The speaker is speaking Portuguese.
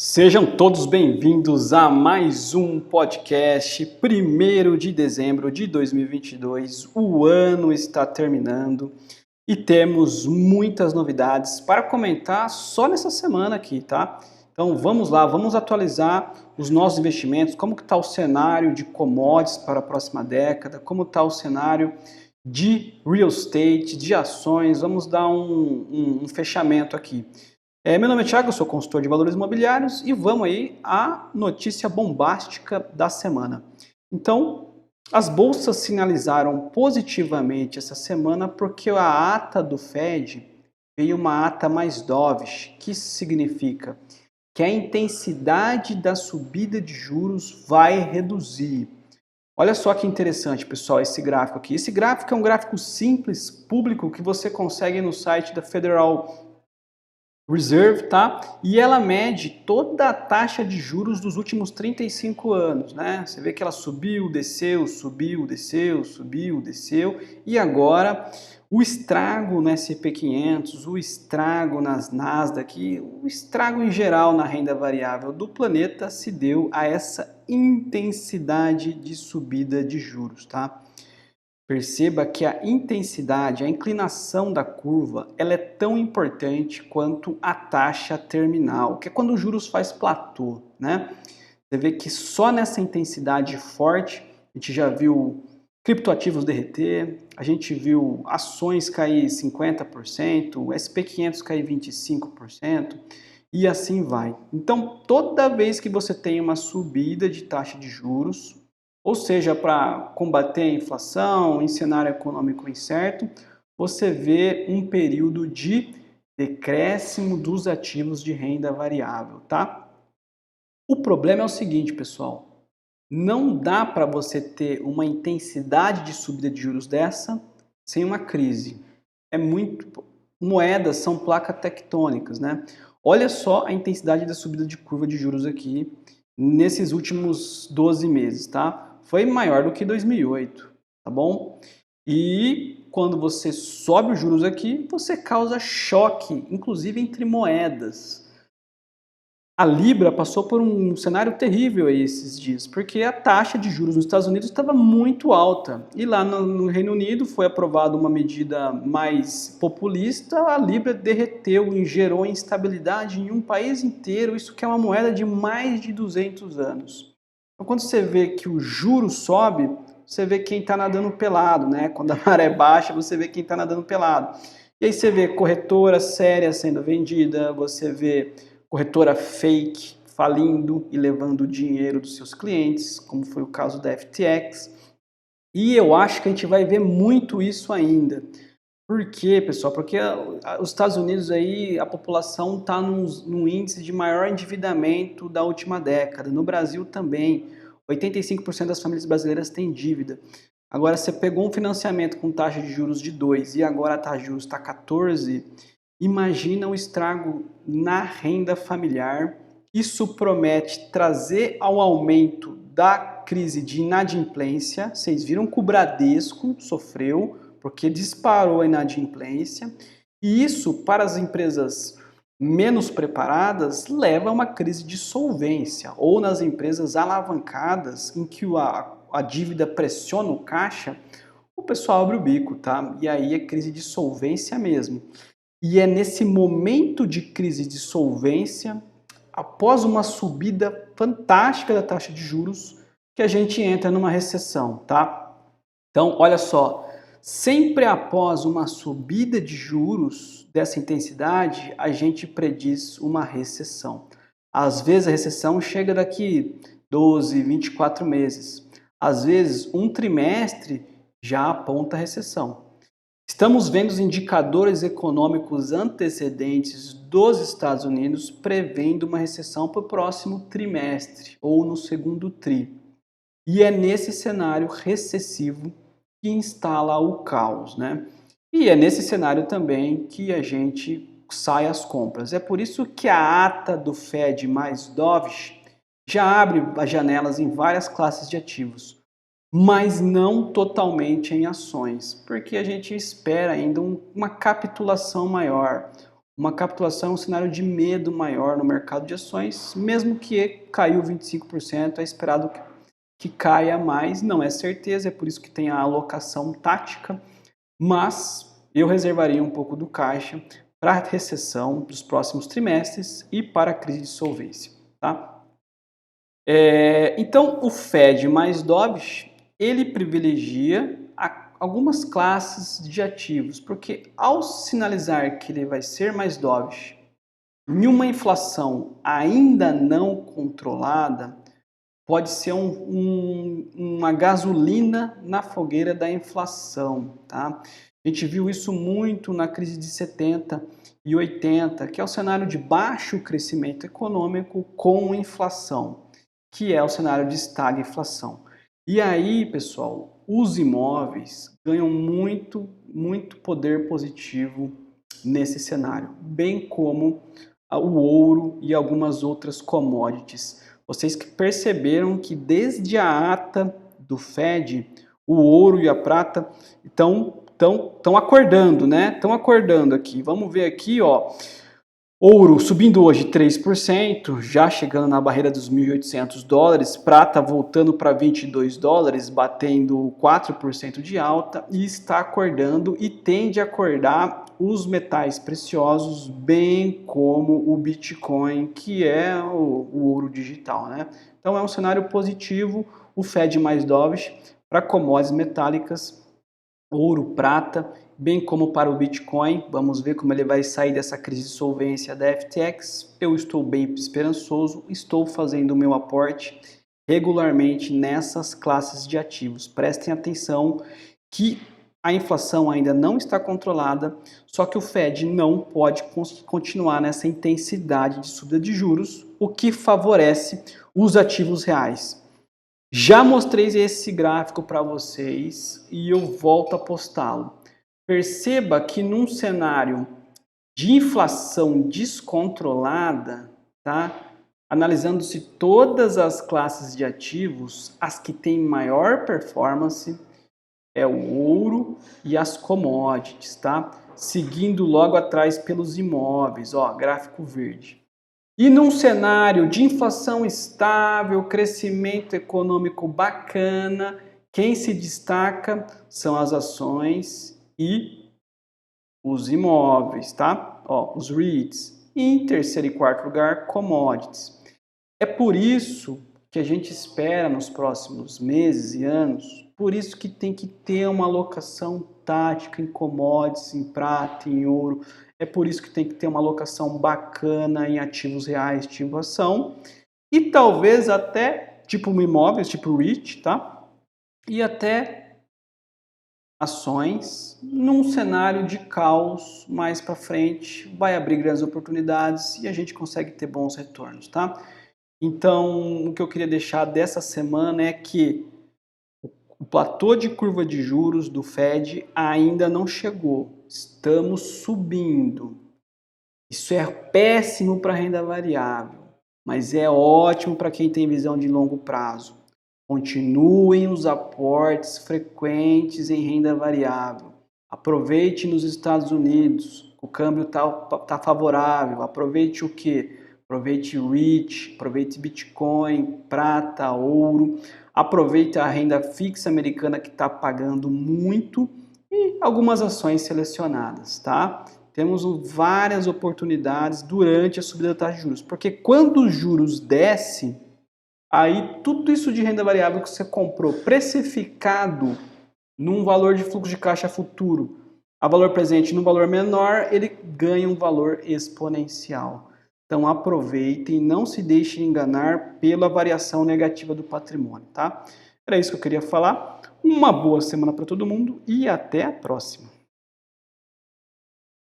Sejam todos bem-vindos a mais um podcast, 1º de dezembro de 2022. O ano está terminando e temos muitas novidades para comentar só nessa semana aqui, tá? Então vamos lá, vamos atualizar os nossos investimentos, como que está o cenário de commodities para a próxima década, como está o cenário de real estate, de ações, vamos dar um fechamento aqui. Meu nome é Thiago, eu sou consultor de valores imobiliários e vamos aí à notícia bombástica da semana. Então, as bolsas sinalizaram positivamente essa semana porque a ata do Fed veio uma ata mais dovish, que significa que a intensidade da subida de juros vai reduzir. Olha só que interessante, pessoal, esse gráfico aqui. Esse gráfico é um gráfico simples, público, que você consegue no site da Federal Reserve, tá? E ela mede toda a taxa de juros dos últimos 35 anos, né? Você vê que ela subiu, desceu, subiu, desceu, subiu, desceu, e agora o estrago no S&P 500, o estrago nas Nasdaq, o estrago em geral na renda variável do planeta se deu a essa intensidade de subida de juros, tá? Perceba que a intensidade, a inclinação da curva, ela é tão importante quanto a taxa terminal, que é quando os juros faz platô, né? Você vê que só nessa intensidade forte, a gente já viu criptoativos derreter, a gente viu ações cair 50%, o SP500 cair 25%, e assim vai. Então, toda vez que você tem uma subida de taxa de juros, ou seja, para combater a inflação, em cenário econômico incerto, você vê um período de decréscimo dos ativos de renda variável, tá? O problema é o seguinte, pessoal, não dá para você ter uma intensidade de subida de juros dessa sem uma crise. Moedas são placas tectônicas, né? Olha só a intensidade da subida de curva de juros aqui nesses últimos 12 meses, tá? Foi maior do que 2008, tá bom? E quando você sobe os juros aqui, você causa choque, inclusive entre moedas. A Libra passou por um cenário terrível aí esses dias, porque a taxa de juros nos Estados Unidos estava muito alta. E lá no Reino Unido foi aprovada uma medida mais populista, a Libra derreteu e gerou instabilidade em um país inteiro, isso que é uma moeda de mais de 200 anos. Então quando você vê que o juro sobe, você vê quem está nadando pelado, né? Quando a maré baixa, você vê quem está nadando pelado. E aí você vê corretora séria sendo vendida, você vê corretora fake falindo e levando o dinheiro dos seus clientes, como foi o caso da FTX. E eu acho que a gente vai ver muito isso ainda. Por quê, pessoal? Porque os Estados Unidos aí, a população está num índice de maior endividamento da última década. No Brasil também, 85% das famílias brasileiras têm dívida. Agora, você pegou um financiamento com taxa de juros de 2 e agora a taxa de juros está 14, imagina o estrago na renda familiar. Isso promete trazer ao aumento da crise de inadimplência. Vocês viram que o Bradesco sofreu porque disparou a inadimplência. E isso, para as empresas menos preparadas, leva a uma crise de solvência. Ou nas empresas alavancadas, em que a dívida pressiona o caixa, o pessoal abre o bico, tá? E aí é crise de solvência mesmo. E é nesse momento de crise de solvência, após uma subida fantástica da taxa de juros, que a gente entra numa recessão, tá? Então, olha só, sempre após uma subida de juros dessa intensidade, a gente prediz uma recessão. Às vezes a recessão chega daqui 12, 24 meses. Às vezes um trimestre já aponta a recessão. Estamos vendo os indicadores econômicos antecedentes dos Estados Unidos prevendo uma recessão para o próximo trimestre ou no segundo tri. E é nesse cenário recessivo que instala o caos, né? E é nesse cenário também que a gente sai às compras. É por isso que a ata do Fed mais dovish já abre as janelas em várias classes de ativos, mas não totalmente em ações, porque a gente espera ainda uma capitulação maior, Uma capitulação é um cenário de medo maior no mercado de ações, mesmo que caiu 25%, é esperado que caia mais, não é certeza, é por isso que tem a alocação tática, mas eu reservaria um pouco do caixa para a recessão dos próximos trimestres e para a crise de solvência, tá? Então, o Fed mais dovish, ele privilegia algumas classes de ativos, porque ao sinalizar que ele vai ser mais dovish em uma inflação ainda não controlada, pode ser uma gasolina na fogueira da inflação, tá? A gente viu isso muito na crise de 70 e 80, que é o cenário de baixo crescimento econômico com inflação, que é o cenário de estagflação. E aí, pessoal, os imóveis ganham muito poder positivo nesse cenário, bem como o ouro e algumas outras commodities. Vocês que perceberam que desde a ata do Fed, o ouro e a prata estão acordando, né? Estão acordando aqui. Vamos ver aqui, ó. Ouro subindo hoje 3%, já chegando na barreira dos $1.800, prata voltando para $22, batendo 4% de alta e está acordando e tende a acordar os metais preciosos, bem como o Bitcoin, que é o ouro digital, né? Então é um cenário positivo, o Fed mais dovish para commodities metálicas, ouro, prata, bem como para o Bitcoin. Vamos ver como ele vai sair dessa crise de solvência da FTX. Eu estou bem esperançoso, estou fazendo o meu aporte regularmente nessas classes de ativos. Prestem atenção que a inflação ainda não está controlada, só que o Fed não pode continuar nessa intensidade de subida de juros, o que favorece os ativos reais. Já mostrei esse gráfico para vocês e eu volto a postá-lo. Perceba que num cenário de inflação descontrolada, tá? Analisando-se todas as classes de ativos, as que têm maior performance é o ouro e as commodities, tá? Seguindo logo atrás pelos imóveis, ó, gráfico verde. E num cenário de inflação estável, crescimento econômico bacana, quem se destaca são as ações e os imóveis, tá? Ó, os REITs. E em terceiro e quarto lugar, commodities. É por isso que a gente espera nos próximos meses e anos, por isso que tem que ter uma alocação tática em commodities, em prata, em ouro. É por isso que tem que ter uma alocação bacana em ativos reais, tipo ação, e talvez até tipo imóveis, tipo REIT, tá? E até ações num cenário de caos mais para frente, vai abrir grandes oportunidades e a gente consegue ter bons retornos, tá? Então, o que eu queria deixar dessa semana é que o platô de curva de juros do Fed ainda não chegou. Estamos subindo. Isso é péssimo para renda variável, mas é ótimo para quem tem visão de longo prazo. Continuem os aportes frequentes em renda variável. Aproveite nos Estados Unidos, o câmbio tá favorável. Aproveite o quê? Aproveite REIT, aproveite Bitcoin, prata, ouro. Aproveite a renda fixa americana que está pagando muito e algumas ações selecionadas, tá? Temos várias oportunidades durante a subida da taxa de juros, porque quando os juros descem, aí tudo isso de renda variável que você comprou precificado num valor de fluxo de caixa futuro, a valor presente num valor menor, ele ganha um valor exponencial. Então aproveitem, não se deixem enganar pela variação negativa do patrimônio, tá? Era isso que eu queria falar. Uma boa semana para todo mundo e até a próxima.